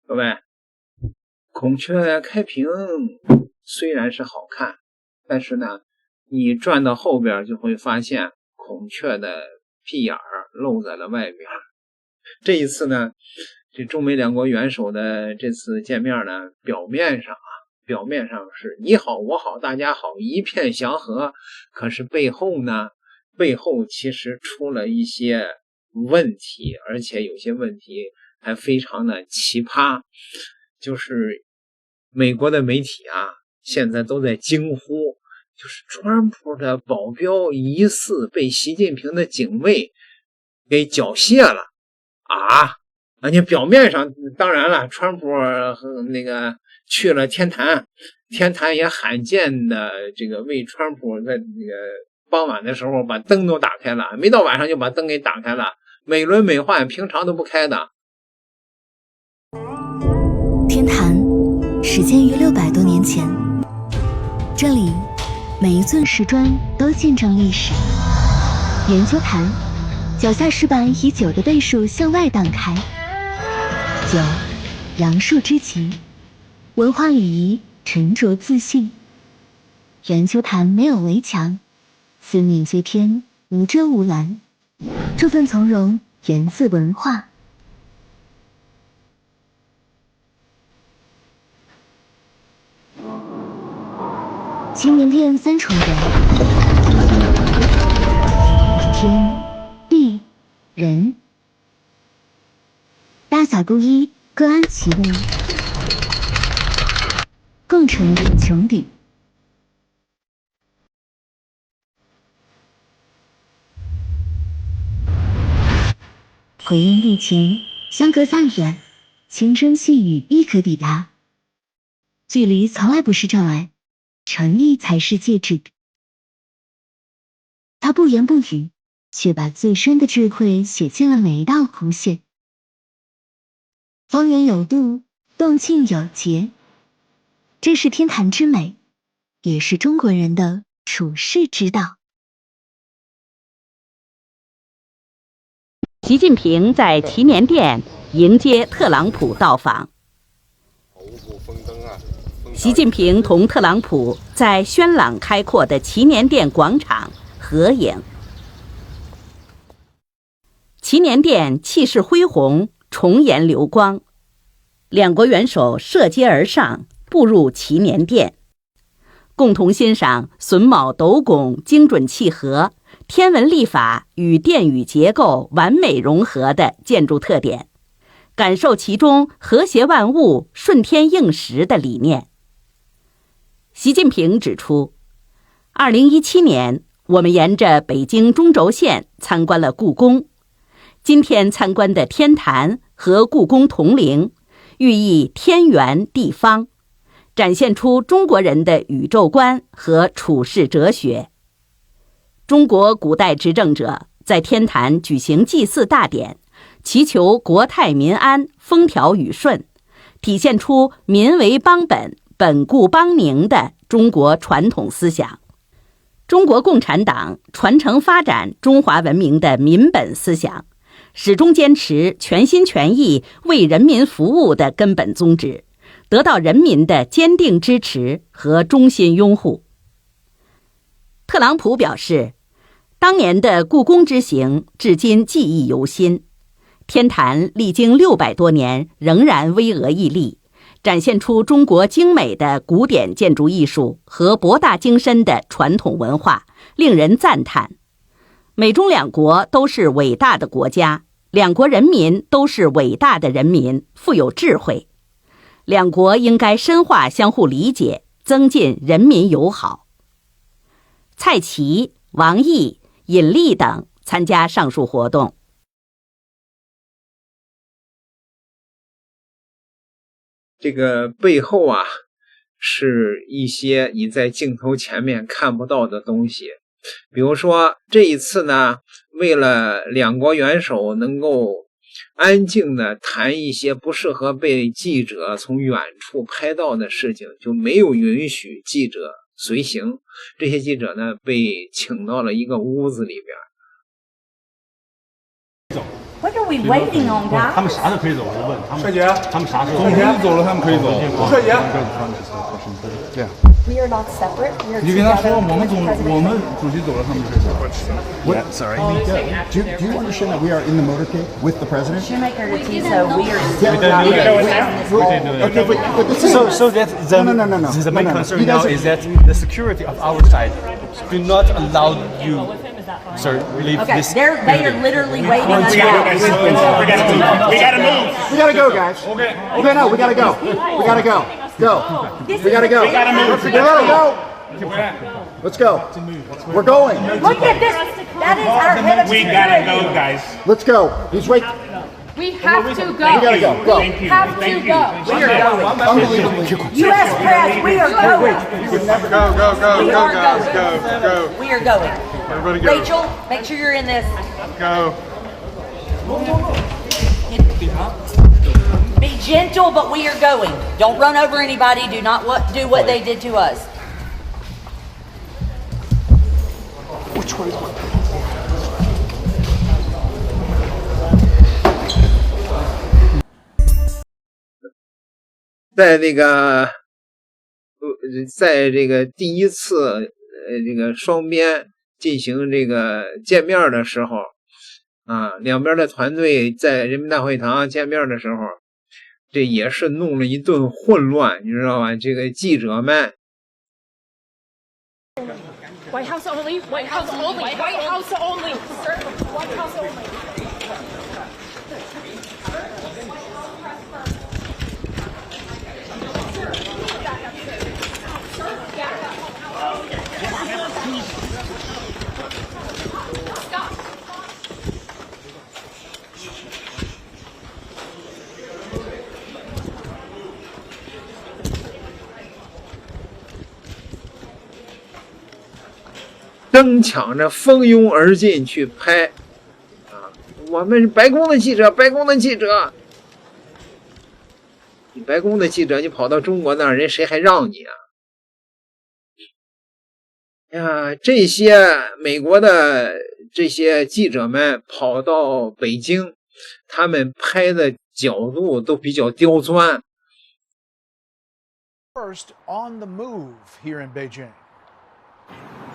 各位，孔雀开屏虽然是好看，但是呢，你转到后边就会发现孔雀的屁眼露在了外边。这一次呢，这中美两国元首的这次见面呢，表面上是你好我好大家好，一片祥和，可是背后其实出了一些问题，而且有些问题还非常的奇葩。就是美国的媒体啊，现在都在惊呼，就是川普的保镖疑似被习近平的警卫给缴械了啊！而且表面上当然了，川普那个去了天坛也罕见的这个为川普在那个傍晚的时候把灯都打开了，没到晚上就把灯给打开了，美轮美奂，平常都不开的。天坛始建于600多年前，这里每一寸石砖都见证历史。圆丘坛，脚下石板以9的倍数向外荡开，9，杨树之情，文化礼仪，沉着自信。圆丘坛没有围墙，四面皆天，无遮无拦，这份从容源自文化。青年殿3重人，天地人，大洒不一，各安其位，共成一穹顶。回应地前，相隔3远，轻声细语亦可抵达。距离从来不是障碍，诚意才是戒指。他不言不语，却把最深的智慧写进了每一道弧线。方圆有度，动静有节，这是天坛之美，也是中国人的处世之道。习近平在祈年殿迎接特朗普到访。习近平同特朗普在轩朗开阔的祈年殿广场合影。祈年殿气势恢宏，重颜流光，两国元首涉阶而上，步入祈年殿，共同欣赏榫卯斗拱精准契合、天文历法与殿宇结构完美融合的建筑特点，感受其中和谐万物、顺天应时的理念。习近平指出，2017年我们沿着北京中轴线参观了故宫，今天参观的天坛和故宫同陵，寓意天圆地方，展现出中国人的宇宙观和处世哲学。中国古代执政者在天坛举行祭祀大典，祈求国泰民安、风调雨顺，体现出民为邦本、本固邦宁的中国传统思想。中国共产党传承发展中华文明的民本思想，始终坚持全心全意为人民服务的根本宗旨，得到人民的坚定支持和衷心拥护。特朗普表示，当年的故宫之行至今记忆犹新，天坛历经600多年仍然巍峨屹立，展现出中国精美的古典建筑艺术和博大精深的传统文化，令人赞叹。美中两国都是伟大的国家，两国人民都是伟大的人民，富有智慧。两国应该深化相互理解，增进人民友好。蔡奇、王毅、尹力等参加上述活动。这个背后啊，是一些你在镜头前面看不到的东西。比如说这一次呢，为了两国元首能够安静的谈一些不适合被记者从远处拍到的事情，就没有允许记者随行。这些记者呢，被请到了一个屋子里边。What are we waiting on, 他 guys? 们啥都可以走，我就问他们。帅姐，他们啥时候？总统走了，他们可以走。帅姐， We are not separate. We are 你就跟他说， together. 我们主席走了，他们可以走。 What? Sorry. Do you understand that we are in the motorcade with the president? Shoemaker to Tiso, we are We still didn't not do that. in this hall. Okay, but this is So that the, No. the main No. concern You now guys- is that the security of our side do not allow you, sir, leave Okay, this. they are literally waiting on We gotta go, guys. Okay, no, we gotta go. We gotta go. Go. We gotta go. We gotta move. We gotta go. Let's go. We're going. Look at this. That is our head of security. guys. Let's go. He's right. We have to go. We gotta go. Go. We have to go. We are going. Unbelievably. U.S. press, we are going. Go, We are guys, going. go. We are going. Everybody go. Rachel, make sure you're in this. Go. Be gentle, but we are going. Don't run over anybody. Do not do what they did to us. Which way? 在那个在这个第一次这个双边进行这个见面的时候啊，两边的团队在人民大会堂见面的时候，这也是弄了一顿混乱，你知道吧？这个记者们 White House only. White House only. White House only. Sir, White House only. 争抢着蜂拥而进去拍啊！我们白宫的记者，白宫的记者，你白宫的记者，你跑到中国那儿，人谁还让你啊？呀，这些美国的这些记者们跑到北京，他们拍的角度都比较刁钻。 First, on the move here in Beijing.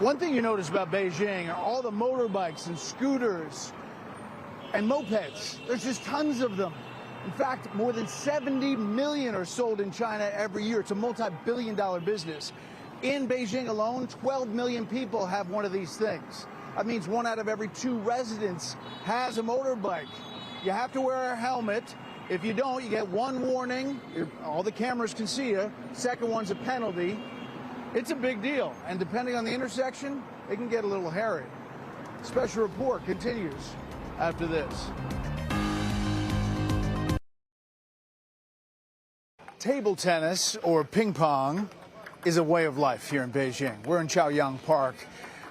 One thing you notice about Beijing are all the motorbikes and scooters and mopeds. There's just tons of them. In fact, more than 70 million are sold in China every year. It's a multi-billion-dollar business. In Beijing alone, 12 million people have one of these things. That means 1 out of every 2 residents has a motorbike. You have to wear a helmet. If you don't, you get 1 warning. All the cameras can see you. Second one's a penalty. It's a big deal, and depending on the intersection, it can get a little hairy. Special report continues after this. Table tennis, or ping pong, is a way of life here in Beijing. We're in Chaoyang Park,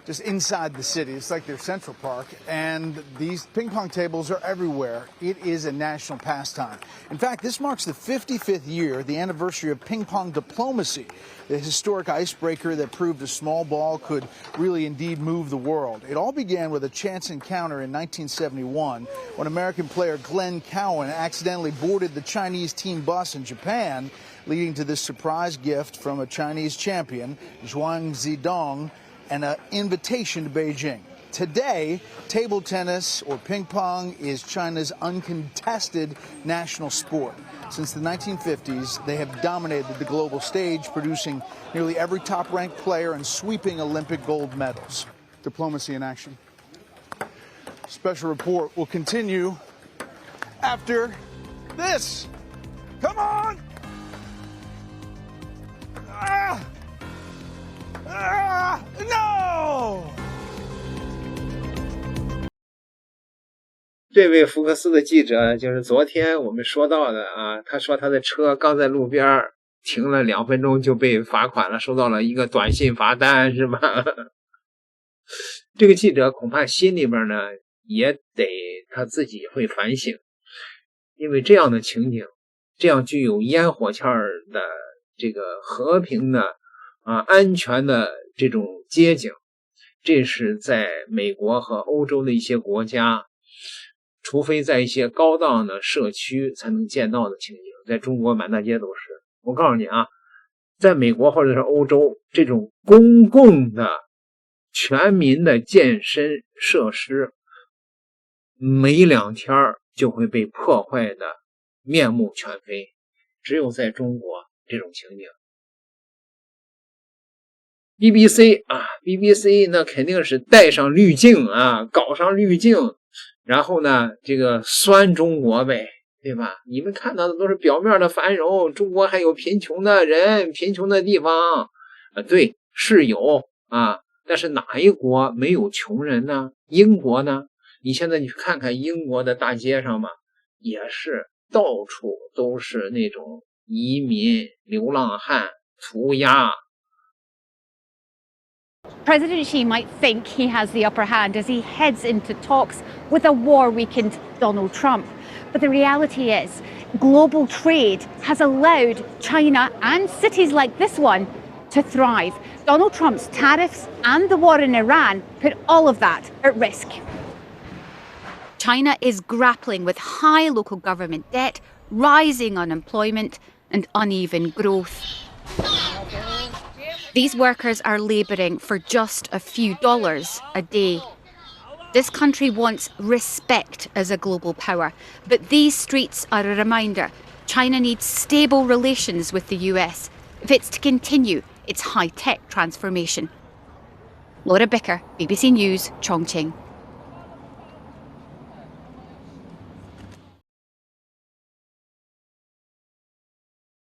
just inside the city. It's like their Central Park, and these ping pong tables are everywhere. It is a national pastime. In fact, this marks the 55th year, the anniversary of ping pong diplomacy, the historic icebreaker that proved a small ball could really indeed move the world. It all began with a chance encounter in 1971 when American player Glenn Cowan accidentally boarded the Chinese team bus in Japan, leading to this surprise gift from a Chinese champion, Zhuang Zidong, and an invitation to Beijing. Today, table tennis or ping pong is China's uncontested national sport. Since the 1950s, they have dominated the global stage, producing nearly every top-ranked player and sweeping Olympic gold medals. Diplomacy in action. Special report will continue after this. Come on! No! 这位福克斯的记者就是昨天我们说到的啊，他说他的车刚在路边停了2分钟就被罚款了，收到了一个短信罚单，是吧？这个记者恐怕心里边呢也得他自己会反省，因为这样的情景，这样具有烟火气儿的这个和平的安全的这种街景，这是在美国和欧洲的一些国家除非在一些高档的社区才能见到的情景，在中国满大街都是。我告诉你啊，在美国或者是欧洲，这种公共的全民的健身设施没2天就会被破坏的面目全非，只有在中国这种情景。BBC 那肯定是带上滤镜啊，搞上滤镜，然后呢这个酸中国呗，对吧？你们看到的都是表面的繁荣，中国还有贫穷的人，贫穷的地方对，是有啊，但是哪一国没有穷人呢？英国呢？你现在你看看英国的大街上嘛，也是到处都是那种移民、流浪汉、涂鸦。President Xi might think he has the upper hand as he heads into talks with a war-weakened Donald Trump. But the reality is, global trade has allowed China and cities like this one to thrive. Donald Trump's tariffs and the war in Iran put all of that at risk. China is grappling with high local government debt, rising unemployment, and uneven growth. These workers are labouring for just a few dollars a day. This country wants respect as a global power, but these streets are a reminder China needs stable relations with the US if it's to continue its high-tech transformation. Laura Bicker, BBC News, Chongqing.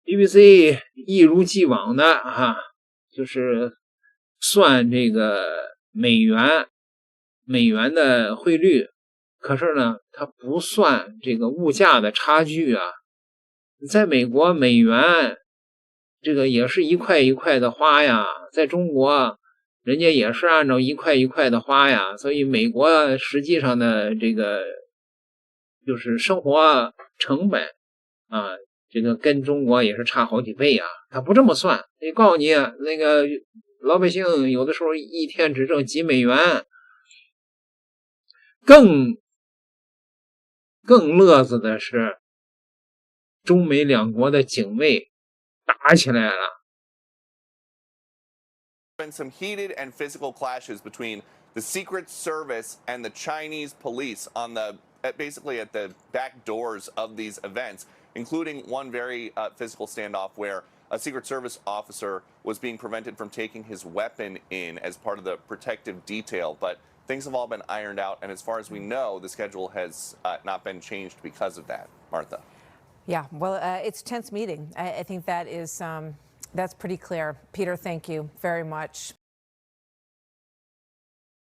BBC 一如既往的就是算这个美元的汇率，可是呢它不算这个物价的差距啊。在美国美元这个也是一块一块的花呀，在中国人家也是按照一块一块的花呀，所以美国实际上的这个就是生活成本啊，这个跟中国也是差好几倍啊，他不这么算。你告诉你，那个老百姓有的时候一天只挣几美元，更乐子的是，中美两国的警卫打起来了。Been some heated and physical clashes between the Secret Service and the Chinese police on basically at the back doors of these events, including one very physical standoff where a Secret Service officer was being prevented from taking his weapon in as part of the protective detail. But things have all been ironed out, and as far as we know, the schedule has not been changed because of that. Martha. Yeah, well, it's a tense meeting. I think that is that's pretty clear. Peter, thank you very much.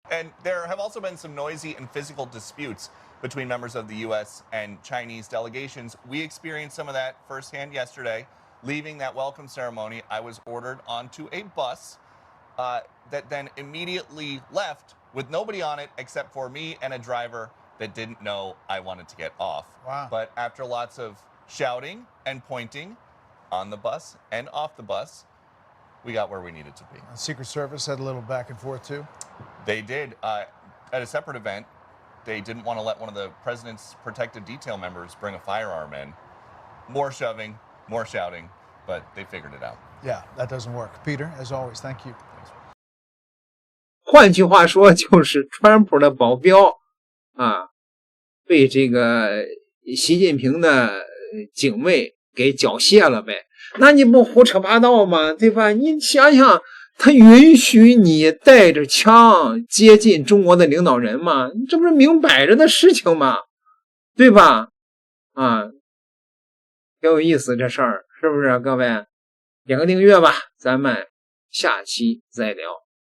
And there have also been some noisy and physical disputes between members of the U.S. and Chinese delegations. We experienced some of that firsthand yesterday. Leaving that welcome ceremony, I was ordered onto a bus that then immediately left with nobody on it except for me and a driver that didn't know I wanted to get off. Wow. But after lots of shouting and pointing on the bus and off the bus, we got where we needed to be. The Secret Service had a little back and forth too? They did. At a separate event, they didn't want to let one of the president's protective detail members bring a firearm in. More shoving, more shouting, but they figured it out. Yeah, that doesn't work. Peter, as always, thank you. 换句话说，就是川普的保镖啊，被这个习近平的警卫给缴械了呗。那你不胡扯八道吗？对吧？你想想，他允许你带着枪接近中国的领导人吗？这不是明摆着的事情吗？对吧？啊，挺有意思这事儿，是不是各位？点个订阅吧，咱们下期再聊。